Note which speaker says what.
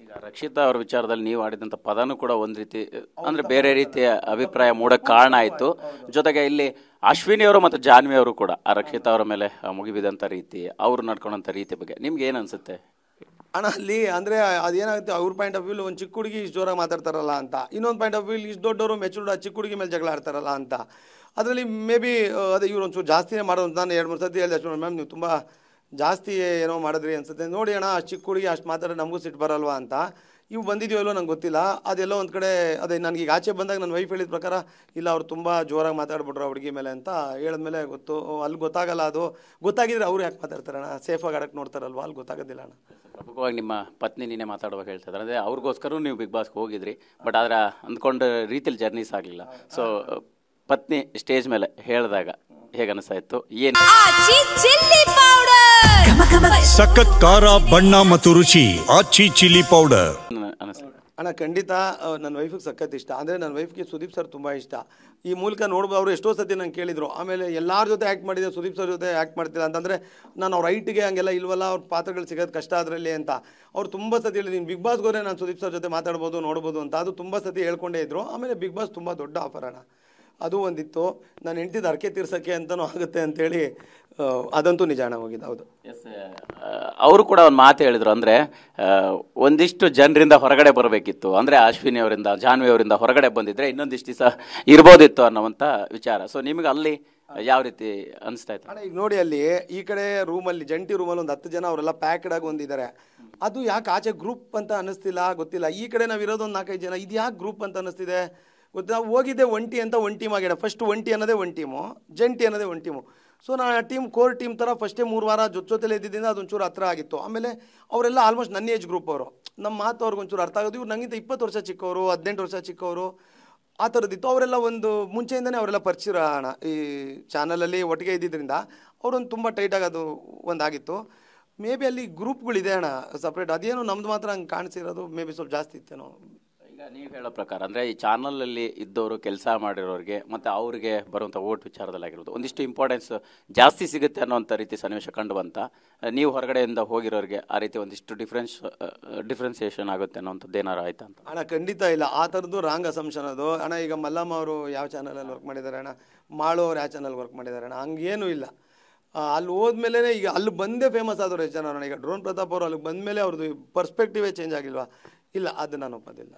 Speaker 1: ಈಗ ರಕ್ಷಿತಾ ಅವ್ರ ವಿಚಾರದಲ್ಲಿ ನೀವು ಆಡಿದಂಥ ಪದನೂ ಕೂಡ ಒಂದು ರೀತಿ ಅಂದ್ರೆ ಬೇರೆ ರೀತಿಯ ಅಭಿಪ್ರಾಯ ಮೂಡಕ್ಕೆ ಕಾರಣ ಆಯಿತು. ಜೊತೆಗೆ ಇಲ್ಲಿ ಅಶ್ವಿನಿ ಅವರು ಮತ್ತು ಜಾನ್ವಿ ಅವರು ಕೂಡ ಆ ರಕ್ಷಿತಾ ಅವರ ಮೇಲೆ ಮುಗಿಬಿದಂಥ ರೀತಿ, ಅವರು ನಡ್ಕೊಂಡಂಥ ರೀತಿ ಬಗ್ಗೆ ನಿಮ್ಗೆ ಏನು ಅನ್ಸುತ್ತೆ?
Speaker 2: ಅಣ್ಣ ಅಲ್ಲಿ ಅಂದರೆ ಅದೇನಾಗುತ್ತೆ, ಅವ್ರ ಪಾಯಿಂಟ್ ಆಫ್ ವ್ಯೂಲಿ ಒಂದು ಚಿಕ್ಕ ಹುಡುಗಿ ಇಷ್ಟು ಜೋರಾಗಿ ಮಾತಾಡ್ತಾರಲ್ಲ ಅಂತ, ಇನ್ನೊಂದು ಪಾಯಿಂಟ್ ಆಫ್ ವ್ಯೂಲಿ ಇಷ್ಟು ದೊಡ್ಡವರು ಮೆಚೂರ್ಡ್ ಆ ಚಿಕ್ಕ ಹುಡುಗಿ ಮೇಲೆ ಜಗಳ ಆಡ್ತಾರಲ್ಲ ಅಂತ. ಅದರಲ್ಲಿ ಮೇ ಬಿ ಅದೇ ಇವ್ರು ಒಂಚೂರು ಜಾಸ್ತಿನೇ ಮಾಡೋದು. ನಾನು 2-3 ಸತಿ ಹೇಳಿದೆ ಅಷ್ಟು, ಮ್ಯಾಮ್ ನೀವು ತುಂಬ ಜಾಸ್ತಿ ಏನೋ ಮಾಡಿದ್ರಿ ಅನ್ಸುತ್ತೆ, ನೋಡಿ ಅಣ್ಣ ಅಷ್ಟು ಚಿಕ್ಕ ಹುಡುಗಿ ಅಷ್ಟು ಮಾತಾಡೋ ನಮಗೂ ಸಿಟ್ಟು ಬರಲ್ವಾ ಅಂತ. ಇವು ಬಂದಿದೆಯೋ ನಂಗೆ ಗೊತ್ತಿಲ್ಲ, ಅದೆಲ್ಲೋ ಒಂದು ಕಡೆ ಅದೇ ನನಗೆ ಈಗ ಆಚೆ ಬಂದಾಗ ನನ್ನ ವೈಫ್ ಹೇಳಿದ ಪ್ರಕಾರ ಇಲ್ಲ ಅವ್ರು ತುಂಬ ಜೋರಾಗಿ ಮಾತಾಡ್ಬಿಟ್ರು ಆ ಹುಡುಗಿ ಮೇಲೆ ಅಂತ ಹೇಳಿದ್ಮೇಲೆ ಗೊತ್ತು. ಅಲ್ಲಿ ಗೊತ್ತಾಗಲ್ಲ, ಅದು ಗೊತ್ತಾಗಿದ್ರೆ ಅವ್ರು ಯಾಕೆ ಮಾತಾಡ್ತಾರಣ್ಣ, ಸೇಫಾಗಿ ಆಡಕ್ಕೆ ನೋಡ್ತಾರಲ್ವ, ಅಲ್ಲಿ ಗೊತ್ತಾಗೋದಿಲ್ಲ ಅಣ್ಣ.
Speaker 1: ಪ್ರಮುಖವಾಗಿ ನಿಮ್ಮ ಪತ್ನಿ ನೀನೇ ಮಾತಾಡುವಾಗ ಹೇಳ್ತಾ ಇದ್ದಾರೆ, ಅಂದರೆ ಅವ್ರಿಗೋಸ್ಕರ ನೀವು ಬಿಗ್ ಬಾಸ್ಗೆ ಹೋಗಿದ್ರಿ, ಬಟ್ ಆದರೆ ಅಂದ್ಕೊಂಡ ರೀತಿಯಲ್ಲಿ ಜರ್ನೀಸ್ ಆಗಲಿಲ್ಲ. ಸೊ ಪತ್ನಿ ಸ್ಟೇಜ್ ಮೇಲೆ ಹೇಳಿದಾಗ ಹೇಗೆ ಅನಿಸ್ತಾಯಿತ್ತು, ಏನು
Speaker 3: ಸಖತ್ ಖಾರ ಬಣ್ಣ ಮತ್ತು ರುಚಿ ಆಚಿ ಚಿಲ್ಲಿ ಪೌಡರ್
Speaker 1: ಅನಿಸ್ತು?
Speaker 2: ಅಣ್ಣ ಖಂಡಿತ ನನ್ನ ವೈಫಿಗೆ ಸಖತ್ ಇಷ್ಟ. ಅಂದರೆ ನನ್ನ ವೈಫ್ಗೆ ಸುದೀಪ್ ಸರ್ ತುಂಬ ಇಷ್ಟ. ಈ ಮೂಲಕ ನೋಡ್ಬೋದು, ಅವರು ಎಷ್ಟೋ ಸತಿ ನಂಗೆ ಕೇಳಿದರು. ಆಮೇಲೆ ಎಲ್ಲರ ಜೊತೆ ಆ್ಯಕ್ಟ್ ಮಾಡಿದೆ, ಸುದೀಪ್ ಸರ್ ಜೊತೆ ಆ್ಯಕ್ಟ್ ಮಾಡ್ತಿಲ್ಲ ಅಂತಂದರೆ ನಾನು ಅವ್ರ ಹೈಟಿಗೆ ಹಂಗೆಲ್ಲ ಇಲ್ವಲ್ಲ, ಅವ್ರ ಪಾತ್ರಗಳು ಸಿಗೋದು ಕಷ್ಟ ಅದರಲ್ಲಿ ಅಂತ ಅವ್ರು ತುಂಬ ಸತಿ ಹೇಳಿದ್ದೀನಿ. ಬಿಗ್ ಬಾಸ್ಗೆ ಹೋದರೆ ನಾನು ಸುದೀಪ್ ಸರ್ ಜೊತೆ ಮಾತಾಡ್ಬೋದು ನೋಡ್ಬೋದು ಅಂತ, ಅದು ತುಂಬ ಸತಿ ಹೇಳ್ಕೊಂಡೇ ಇದ್ರು. ಆಮೇಲೆ ಬಿಗ್ ಬಾಸ್ ತುಂಬ ದೊಡ್ಡ ಆಫರ್ ಅಣ್ಣ, ಅದು ಒಂದಿತ್ತು. ನಾನು ಹೆಂಡ್ತಿದ ಅರ್ಕೆ ತೀರ್ಸೋಕ್ಕೆ ಅಂತಲೂ ಆಗುತ್ತೆ ಅಂತೇಳಿ ಅದಂತೂ ನಿಜ ಅಣ್ಣ, ಹೋಗಿದ್ದು. ಹೌದು.
Speaker 1: ಎಸ್, ಅವರು ಕೂಡ ಒಂದು ಮಾತು ಹೇಳಿದರು, ಅಂದರೆ ಒಂದಿಷ್ಟು ಜನರಿಂದ ಹೊರಗಡೆ ಬರಬೇಕಿತ್ತು, ಅಂದರೆ ಅಶ್ವಿನಿ ಅವರಿಂದ ಜಾನ್ವಿ ಅವರಿಂದ ಹೊರಗಡೆ ಬಂದಿದ್ರೆ ಇನ್ನೊಂದಿಷ್ಟು ದಿವಸ ಇರ್ಬೋದಿತ್ತು ಅನ್ನೋವಂಥ ವಿಚಾರ. ಸೊ ನಿಮಗೆ ಅಲ್ಲಿ ಯಾವ ರೀತಿ ಅನಿಸ್ತಾ ಇತ್ತು?
Speaker 2: ಅಣ್ಣ ಈಗ ನೋಡಿ, ಅಲ್ಲಿ ಈ ಕಡೆ ರೂಮಲ್ಲಿ ಜಂಟಿ ರೂಮಲ್ಲಿ ಒಂದು 10 ಜನ ಅವರೆಲ್ಲ ಪ್ಯಾಕ್ಡ್ ಆಗಿ ಒಂದಿದ್ದಾರೆ. ಅದು ಯಾಕೆ ಆಚೆ ಗ್ರೂಪ್ ಅಂತ ಅನ್ನಿಸ್ತಿಲ್ಲ, ಗೊತ್ತಿಲ್ಲ. ಈ ಕಡೆ ನಾವು ಇರೋದು ಒಂದು 4-5 ಜನ, ಇದು ಯಾಕೆ ಗ್ರೂಪ್ ಅಂತ ಅನ್ನಿಸ್ತಿದೆ ಗೊತ್ತಾ. ನಾವು ಹೋಗಿದ್ದೆ ಒಂಟಿ ಅಂತ ಒಂದು ಟೀಮ್ ಆಗ್ಯಾಡ. ಫಸ್ಟ್ ಒಂಟಿ ಅನ್ನೋದೇ ಒಂದು ಟೀಮು, ಜಂಟಿ ಅನ್ನೋದೇ ಒಂದು ಟೀಮು. ಸೊ ನಾನು ಆ ಟೀಮ್ ಕೋರ್ ಟೀಮ್ ಥರ ಫಸ್ಟೇ 3 ವಾರ ಜೊತೆಲೇ ಇದ್ದಿದ್ದರಿಂದ ಅದೊಂಚೂರು ಹತ್ರ ಆಗಿತ್ತು. ಆಮೇಲೆ ಅವರೆಲ್ಲ ಆಲ್ಮೋಸ್ಟ್ ನನ್ನ ಏಜ್ ಗ್ರೂಪ್ ಅವರು, ನಮ್ಮ ಮಾತು ಅವ್ರಿಗೊಂಚೂರು ಅರ್ಥ ಆಗೋದು. ಇವ್ರು ನನಗಿಂತ 20 ವರ್ಷ ಚಿಕ್ಕವರು, 18 ವರ್ಷ ಚಿಕ್ಕವರು, ಆ ಥರದ್ದಿತ್ತು. ಅವರೆಲ್ಲ ಒಂದು ಮುಂಚೆಯಿಂದನೇ ಅವರೆಲ್ಲ ಪರಿಚಯ ಅಣ್ಣ, ಈ ಚಾನಲಲ್ಲಿ ಒಟ್ಟಿಗೆ ಇದ್ದಿದ್ದರಿಂದ ಅವರೊಂದು ತುಂಬ ಟೈಟಾಗಿ ಅದು ಒಂದಾಗಿತ್ತು. ಮೇ ಬಿ ಅಲ್ಲಿ ಗ್ರೂಪ್ಗಳಿದೆ ಅಣ್ಣ ಸಪ್ರೇಟ್, ಅದೇನು ನಮ್ದು ಮಾತ್ರ ಹಂಗೆ ಕಾಣಿಸಿರೋದು ಮೇ ಬಿ ಸ್ವಲ್ಪ ಜಾಸ್ತಿ ಇತ್ತೇನೋ.
Speaker 1: ಈಗ ನೀವು ಹೇಳೋ ಪ್ರಕಾರ ಅಂದರೆ ಈ ಚಾನಲಲ್ಲಿ ಇದ್ದವರು ಕೆಲಸ ಮಾಡಿರೋರಿಗೆ ಮತ್ತು ಅವ್ರಿಗೆ ಬರುವಂಥ ಓಟ್ ವಿಚಾರದಲ್ಲಿ ಆಗಿರ್ಬೋದು ಒಂದಿಷ್ಟು ಇಂಪಾರ್ಟೆನ್ಸ್ ಜಾಸ್ತಿ ಸಿಗುತ್ತೆ ಅನ್ನೋಂಥ ರೀತಿ ಸನ್ನಿವೇಶ ಕಂಡು ಬಂತ. ನೀವು ಹೊರಗಡೆಯಿಂದ ಹೋಗಿರೋರಿಗೆ ಆ ರೀತಿ ಒಂದಿಷ್ಟು ಡಿಫ್ರೆನ್ಸಿಯೇಷನ್ ಆಗುತ್ತೆ ಅನ್ನೋಂಥದ್ದು ಏನಾರು ಆಯ್ತಾ ಅಂತ?
Speaker 2: ಅಣ್ಣ ಖಂಡಿತ ಇಲ್ಲ, ಆ ಥರದ್ದು ರಾಂಗ್ ಅಸಂಪ್ಷನ್ ಅದು ಅಣ್ಣ. ಈಗ ಮಲ್ಲಮ್ಮ ಅವರು ಯಾವ ಚಾನಲಲ್ಲಿ ವರ್ಕ್ ಮಾಡಿದ್ದಾರೆ ಅಣ್ಣ, ಮಾಳು ಅವ್ರು ಯಾವ ಚಾನಲ್ ವರ್ಕ್ ಮಾಡಿದ್ದಾರೆ ಅಣ್ಣ, ಹಂಗೇನೂ ಇಲ್ಲ. ಅಲ್ಲಿ ಹೋದ್ಮೇಲೆ ಈಗ ಅಲ್ಲಿ ಬಂದೇ ಫೇಮಸ್ ಆದವ್ರು ಎಷ್ಟು ಜನ ಅಣ್ಣ. ಈಗ ಡ್ರೋನ್ ಪ್ರತಾಪ್ ಅವರು ಅಲ್ಲಿಗೆ ಬಂದಮೇಲೆ ಅವ್ರದ್ದು ಪರ್ಸ್ಪೆಕ್ಟಿವೇ ಚೇಂಜ್ ಆಗಿಲ್ವಾ? ಇಲ್ಲ, ಅದು ನಾನು ಒಪ್ಪೋದಿಲ್ಲ.